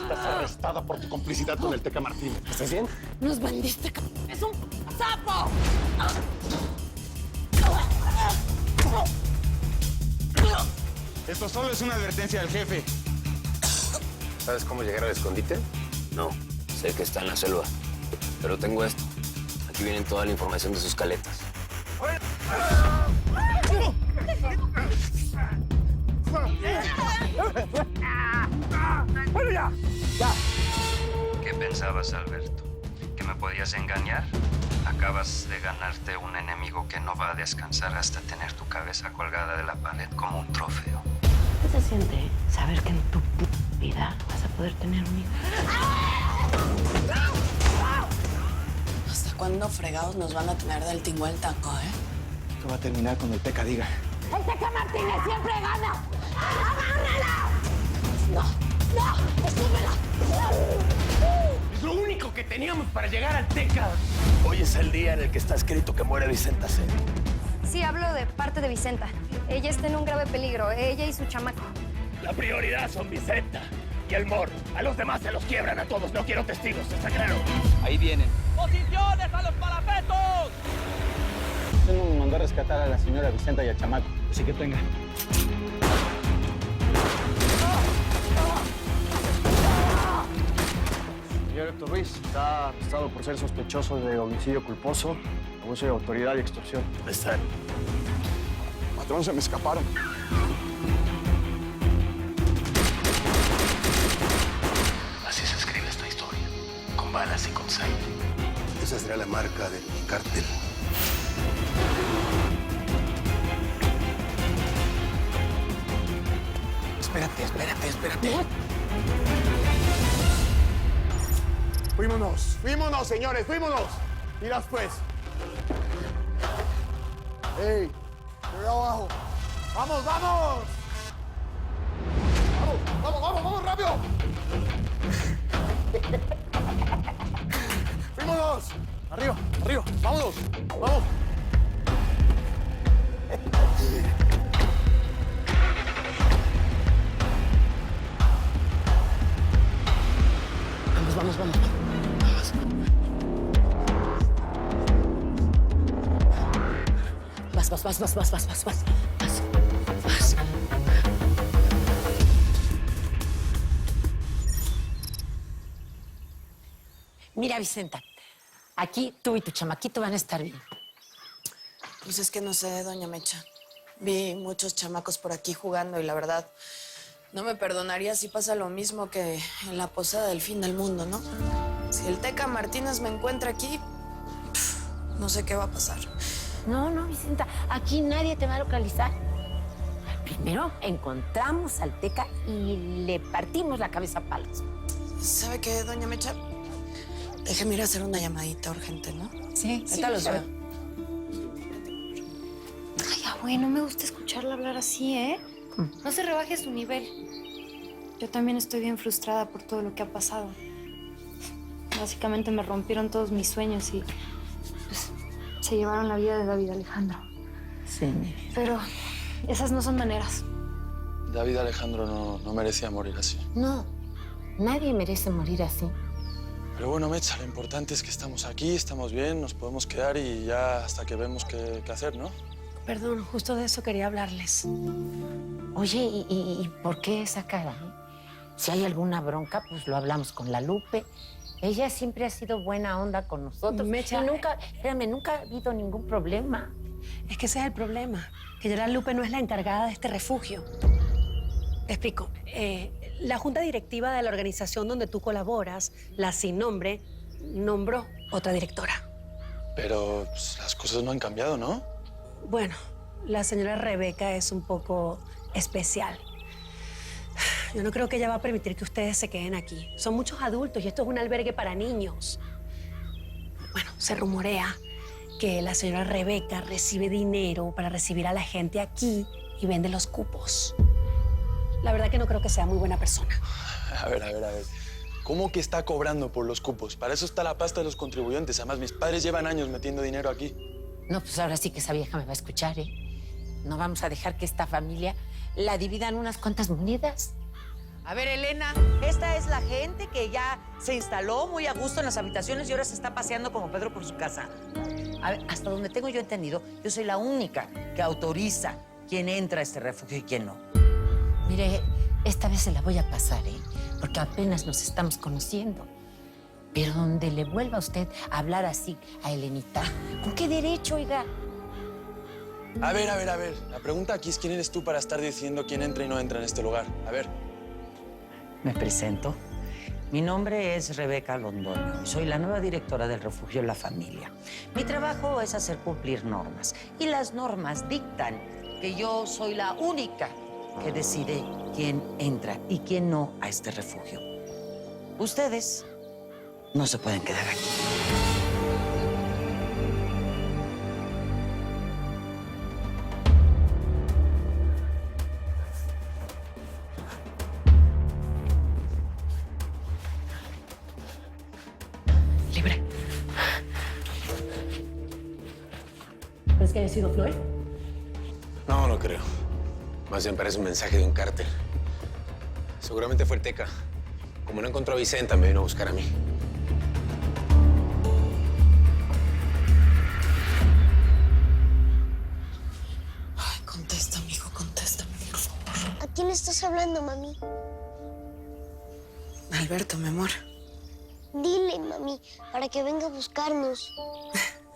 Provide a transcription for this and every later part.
Estás arrestada por tu complicidad con el Teca Martínez. ¿Estás bien? ¡Nos vendiste! ¡Es un sapo! Esto solo es una advertencia del jefe. ¿Sabes cómo llegar al escondite? No, sé que está en la selva. Pero tengo esto. Aquí viene toda la información de sus caletas. ¡Bueno, ya! ¿Qué pensabas, Alberto? ¿Que me podías engañar? Acabas de ganarte un enemigo que no va a descansar hasta tener tu cabeza colgada de la pared como un trofeo. ¿Qué se siente saber que en tu vida vas a poder tener un hijo? ¿Hasta cuándo fregados nos van a tener del tingo al tango, Esto va a terminar cuando el Teca diga. ¡El Teca Martínez siempre gana! ¡Agárrala! ¡No! ¡No! ¡Estúpela! Es lo único que teníamos para llegar al Teca. Hoy es el día en el que está escrito que muere Vicenta C. Sí, hablo de parte de Vicenta. Ella está en un grave peligro, ella y su chamaco. La prioridad son Vicenta y el Mor. A los demás se los quiebran a todos. No quiero testigos, ¿está claro? Ahí vienen. ¡Posiciones a los parapetos! Tengo que mandar a rescatar a la señora Vicenta y al chamaco. Así que venga. Señor Héctor Ruiz, está arrestado por ser sospechoso de homicidio culposo, abuso de autoridad y extorsión. Están. Patrón, se me escaparon. Así se escribe esta historia. Con balas y con sangre. Esa será la marca del cártel. Espérate. Fuímonos, señores, fuímonos. Mirad, pues. ¡Ey! ¡Cuidado abajo! ¡Vamos! ¡Vamos, rápido! ¡Fuímonos! Arriba, vámonos. Vamos. Vamos. Vas. Mira, Vicenta, aquí tú y tu chamaquito van a estar bien. Pues es que no sé, doña Mecha. Vi muchos chamacos por aquí jugando y la verdad no me perdonaría si pasa lo mismo que en la posada del fin del mundo, ¿no? Si el Teca Martínez me encuentra aquí, no sé qué va a pasar. No, Vicenta, aquí nadie te va a localizar. Primero encontramos al Teca y le partimos la cabeza a palos. ¿Sabe qué, doña Mecha? Déjeme ir a hacer una llamadita urgente, ¿no? Sí. Ahorita los veo. Ay, abue, no me gusta escucharla hablar así, ¿eh? No se rebaje su nivel. Yo también estoy bien frustrada por todo lo que ha pasado. Básicamente me rompieron todos mis sueños y pues, se llevaron la vida de David Alejandro. Sí, mi vida. Pero esas no son maneras. David Alejandro no merecía morir así. No, nadie merece morir así. Pero bueno, Mecha, lo importante es que estamos aquí, estamos bien, nos podemos quedar y ya hasta que vemos qué hacer, ¿no? Perdón, justo de eso quería hablarles. Oye, ¿y por qué esa cara? Si hay alguna bronca, pues lo hablamos con la Lupe. Ella siempre ha sido buena onda con nosotros. Mecha, y nunca ha habido ningún problema. Es que ese es el problema, que ya la Lupe no es la encargada de este refugio. Te explico. La junta directiva de la organización donde tú colaboras, la sin nombre, nombró otra directora. Pero pues, las cosas no han cambiado, ¿no? Bueno, la señora Rebeca es un poco especial. Yo no creo que ella va a permitir que ustedes se queden aquí. Son muchos adultos y esto es un albergue para niños. Bueno, se rumorea que la señora Rebeca recibe dinero para recibir a la gente aquí y vende los cupos. La verdad que no creo que sea muy buena persona. A ver. ¿Cómo que está cobrando por los cupos? Para eso está la pasta de los contribuyentes. Además, mis padres llevan años metiendo dinero aquí. No, pues ahora sí que esa vieja me va a escuchar, ¿eh? No vamos a dejar que esta familia la dividan unas cuantas monedas. A ver, Elena, esta es la gente que ya se instaló muy a gusto en las habitaciones y ahora se está paseando como Pedro por su casa. A ver, hasta donde tengo yo entendido, yo soy la única que autoriza quién entra a este refugio y quién no. Mire, esta vez se la voy a pasar, ¿eh? Porque apenas nos estamos conociendo. Pero donde le vuelva a usted a hablar así a Elenita, ¿con qué derecho, oiga? A ver. La pregunta aquí es quién eres tú para estar diciendo quién entra y no entra en este lugar. A ver. Me presento. Mi nombre es Rebeca Londoño y soy la nueva directora del refugio La Familia. Mi trabajo es hacer cumplir normas y las normas dictan que yo soy la única que decide quién entra y quién no a este refugio. Ustedes no se pueden quedar aquí. Libre. ¿Crees que haya sido Floyd? No, no creo. Más bien parece un mensaje de un cártel. Seguramente fue el Teca. Como no encontró a Vicenta, me vino a buscar a mí. Ay, contesta, mijo, contéstame, por favor. ¿A quién estás hablando, mami? Alberto, mi amor. Dile, mami, para que venga a buscarnos.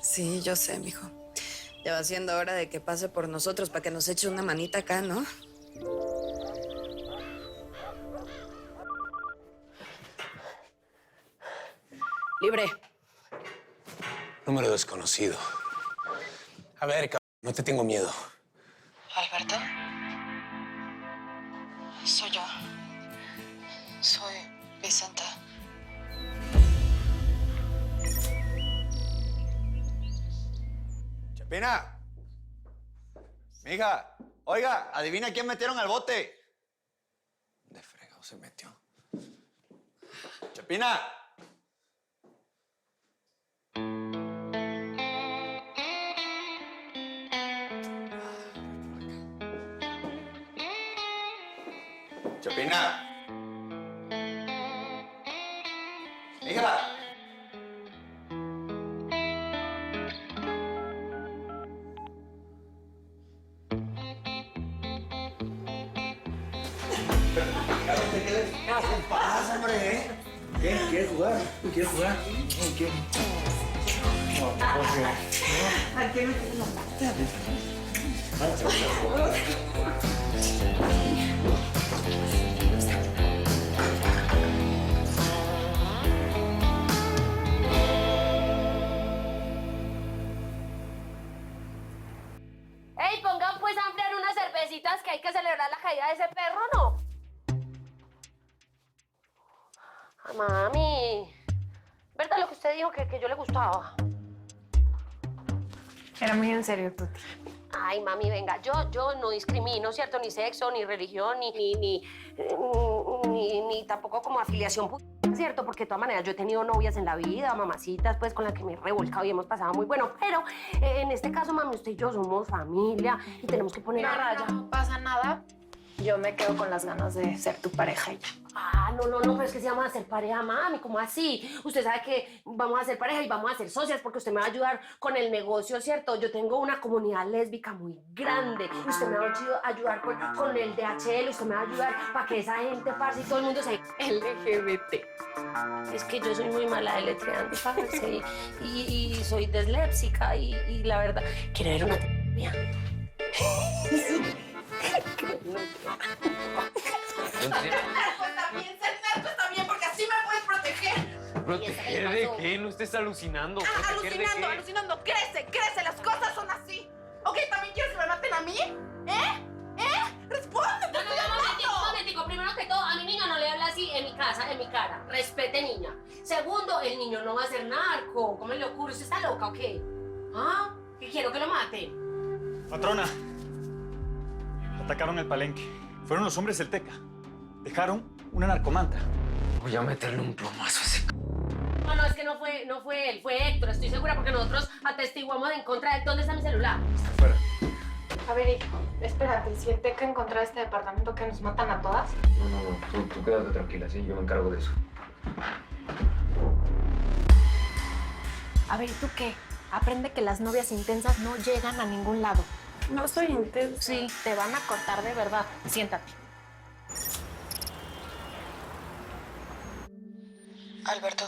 Sí, yo sé, mijo. Ya va siendo hora de que pase por nosotros para que nos eche una manita acá, ¿no? Libre. Número desconocido. A ver, cabrón, no te tengo miedo. ¿Alberto? Soy yo. Soy Vicenta. Chapina. Mija, oiga, adivina quién metieron al bote. De fregado se metió. Chapina. Chapina. Mija. ¿Qué pasa, hombre? ¿Qué? ¿Quieres jugar? ¿Quieres jugar? ¿Qué? No, Jorge. ¿A qué me ¡Ey, pongan pues a enfriar unas cervecitas que hay que celebrar la caída de ese perro, ¿no? Ah, mami, ¿verdad lo que usted dijo que yo le gustaba? Era muy en serio, Tuti. Ay, mami, venga, yo no discrimino, ¿cierto? Ni sexo, ni religión, ni tampoco como afiliación, ¿cierto? Porque de todas maneras yo he tenido novias en la vida, mamacitas, pues, con las que me he revolcado y hemos pasado muy bueno. Pero en este caso, mami, usted y yo somos familia y tenemos que poner a raya. No pasa nada. Yo me quedo con las ganas de ser tu pareja y ya. Ah, no, pero es que si vamos a ser pareja, mami, ¿cómo así? Usted sabe que vamos a ser pareja y vamos a ser socias porque usted me va a ayudar con el negocio, ¿cierto? Yo tengo una comunidad lésbica muy grande. Usted me va a ayudar con el DHL, usted me va a ayudar para que esa gente, parce, y todo el mundo se LGBT. Es que yo soy muy mala deletreando, parce, y soy disléxica y la verdad, quiero ver una mía. Ser narco está bien porque así me puedes proteger. ¿Proteger de qué? No estés alucinando. ¿Proteger de qué? Alucinando. Crece, las cosas son así. ¿Ok? ¿También quieres que me maten a mí? ¡Responde! Un momentico. Primero que todo, a mi niño no le habla así en mi casa, en mi cara. Respete, niña. Segundo, el niño no va a ser narco. ¿Cómo le ocurre? ¿Usted está loca o qué? ¿Ah? ¿Que quiero que lo maten? Patrona, atacaron el palenque. Fueron los hombres del Teca. Dejaron una narcomanta. Voy a meterle un plomazo a ese... No, es que no fue él, fue Héctor, estoy segura, porque nosotros atestiguamos en contra de él. ¿Dónde está mi celular? Fuera. A ver, hijo, espérate. Si el Teca encontrara este departamento, ¿que nos matan a todas? No. Tú quédate tranquila, ¿sí? Yo me encargo de eso. A ver, ¿y tú qué? Aprende que las novias intensas no llegan a ningún lado. No soy intensa. Sí, te van a cortar de verdad. Siéntate. Alberto,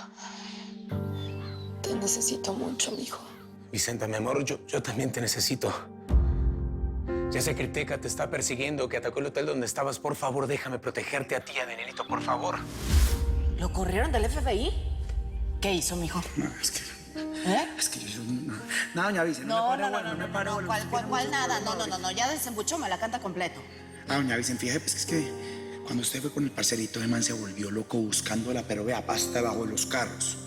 te necesito mucho, mijo. Vicenta, mi amor, yo también te necesito. Ya sé que el Teca te está persiguiendo, que atacó el hotel donde estabas. Por favor, déjame protegerte a ti, a Danielito, por favor. ¿Lo corrieron del FBI? ¿Qué hizo, mijo? No, es que... ¿Eh? Es que yo... No, doña Vicen, no me pare bola. ¿Cuál nada? No, ya desembuchó, me la canta completo. Ah, doña Vicen, fíjate, pues es que cuando usted fue con el parcerito, de man se volvió loco buscándola, pero vea, pasta debajo de los carros.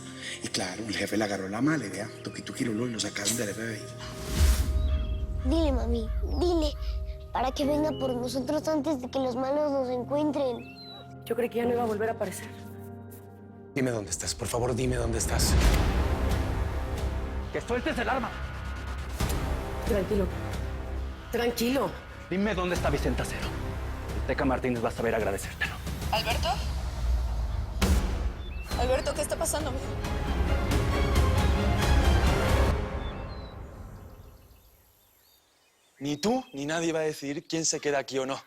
Y claro, el jefe le agarró la mala y vea, tuqui Lulú, y lo sacaron del FBI. Dile, mami, dile, para que venga por nosotros antes de que los malos nos encuentren. Yo creí que ya no iba a volver a aparecer. Dime dónde estás, por favor, dime dónde estás. ¡Que sueltes el arma! Tranquilo. Dime dónde está Vicenta Cero. El Teca Martínez va a saber agradecértelo. ¿Alberto? Alberto, ¿qué está pasando, mijo? Ni tú ni nadie va a decidir quién se queda aquí o no.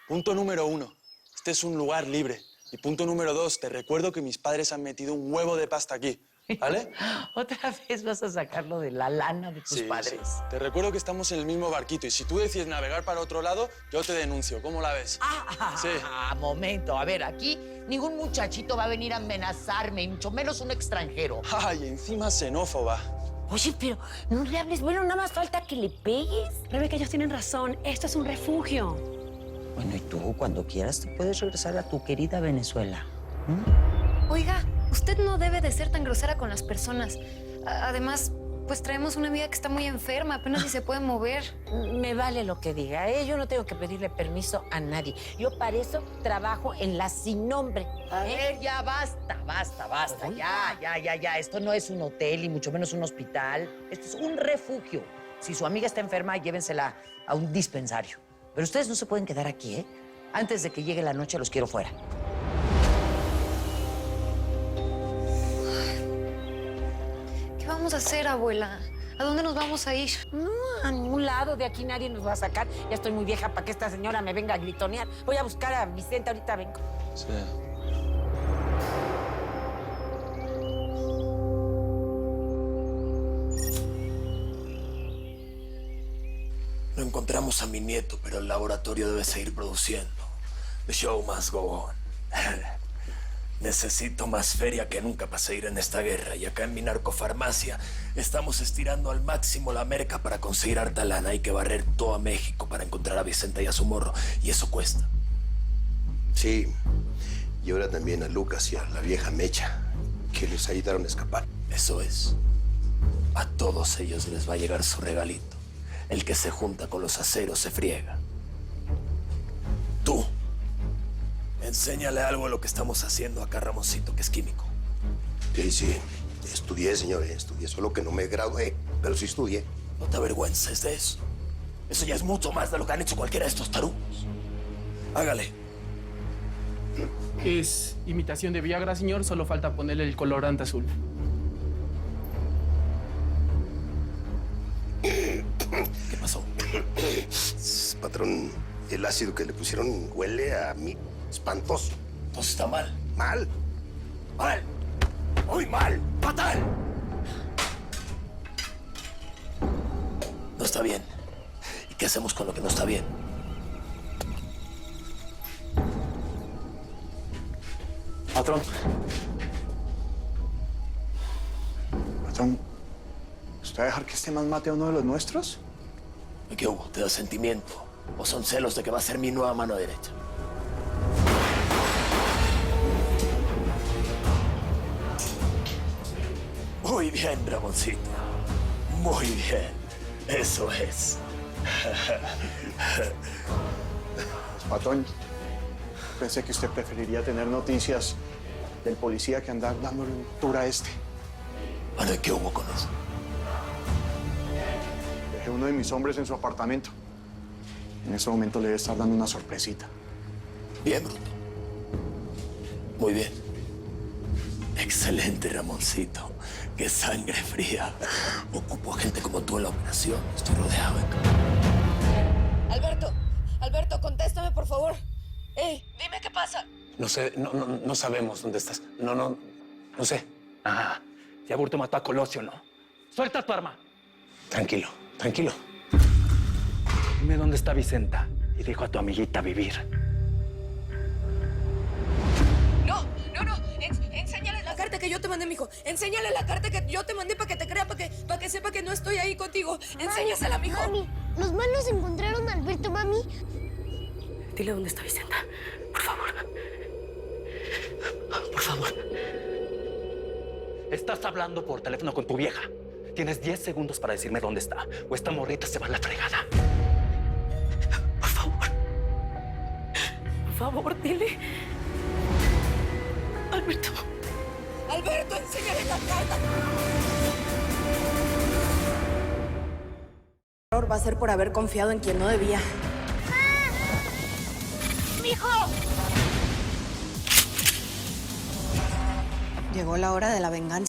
Punto número 1. Este es un lugar libre. Y punto número 2. Te recuerdo que mis padres han metido un huevo de pasta aquí. ¿Vale? ¿Otra vez vas a sacarlo de la lana de tus padres? Sí. Te recuerdo que estamos en el mismo barquito y si tú decides navegar para otro lado, yo te denuncio. ¿Cómo la ves? Sí. Momento. A ver, aquí ningún muchachito va a venir a amenazarme, y mucho menos un extranjero. Ay, encima xenófoba. Oye, pero no le hables. Bueno, nada más falta que le pegues. Rebeca, ellos tienen razón. Esto es un refugio. Bueno, y tú, cuando quieras, te puedes regresar a tu querida Venezuela. Oiga, usted no debe de ser tan grosera con las personas. Además, pues traemos una amiga que está muy enferma, apenas si se puede mover. Me vale lo que diga, ¿eh? Yo no tengo que pedirle permiso a nadie. Yo para eso trabajo en la Sin Nombre. A ver, ya basta. Ya. Esto no es un hotel y mucho menos un hospital. Esto es un refugio. Si su amiga está enferma, llévensela a un dispensario. Pero ustedes no se pueden quedar aquí, ¿eh? Antes de que llegue la noche los quiero fuera. ¿Qué vamos a hacer, abuela? ¿A dónde nos vamos a ir? No, a ningún lado. De aquí nadie nos va a sacar. Ya estoy muy vieja para que esta señora me venga a gritonear. Voy a buscar a Vicente, ahorita vengo. Sí. No encontramos a mi nieto, pero el laboratorio debe seguir produciendo. The show must go on. Necesito más feria que nunca para seguir en esta guerra. Y acá en mi narcofarmacia estamos estirando al máximo la merca para conseguir harta lana. Hay que barrer todo México para encontrar a Vicenta y a su morro. Y eso cuesta. Sí. Y ahora también a Lucas y a la vieja Mecha, que les ayudaron a escapar. Eso es. A todos ellos les va a llegar su regalito. El que se junta con los aceros se friega. Tú, enséñale algo de lo que estamos haciendo acá, Ramoncito, que es químico. Sí. Estudié, señor, estudié. Solo que no me gradué, pero sí estudié. No te avergüences de eso. Eso ya es mucho más de lo que han hecho cualquiera de estos tarugos. Hágale. Es imitación de Viagra, señor. Solo falta ponerle el colorante azul. ¿Qué pasó? Patrón, el ácido que le pusieron huele a mí espantoso. Entonces está mal. Mal. Mal. Muy mal. Fatal. No está bien. ¿Y qué hacemos con lo que no está bien? Patrón. Patrón, ¿usted va a dejar que este man mate a uno de los nuestros? ¿Y qué hubo? ¿Te da sentimiento? ¿O son celos de que va a ser mi nueva mano derecha? Muy bien, Ramoncito. Muy bien. Eso es. Patrón, pensé que usted preferiría tener noticias del policía que anda dándole un tour a este. Bueno, ¿y qué hubo con eso? Dejé uno de mis hombres en su apartamento. En ese momento le debe estar dando una sorpresita. Bien, Bruto. Muy bien. Excelente, Ramoncito. Qué sangre fría. Ocupo gente como tú en la operación. Estoy rodeado de... Alberto, contéstame, por favor. Dime qué pasa. No sé, no sabemos dónde estás. No sé. Ah, ya Burto mató a Colosio, ¿no? Suelta tu arma. Tranquilo. Dime dónde está Vicenta y dejo a tu amiguita vivir. No. Enséñale la carta que yo te mandé, mijo. Enséñale la carta que yo te mandé para que te crea, para que sepa que no estoy ahí contigo. Enséñasela, mijo. Mami, los malos encontraron a Alberto, mami. Dile dónde está Vicenta. Por favor. Por favor. Estás hablando por teléfono con tu vieja. Tienes 10 segundos para decirme dónde está, o esta morrita se va a la fregada. Por favor. Por favor, dile. Alberto, enséñale la carta. El error va a ser por haber confiado en quien no debía. ¡Mijo! Llegó la hora de la venganza.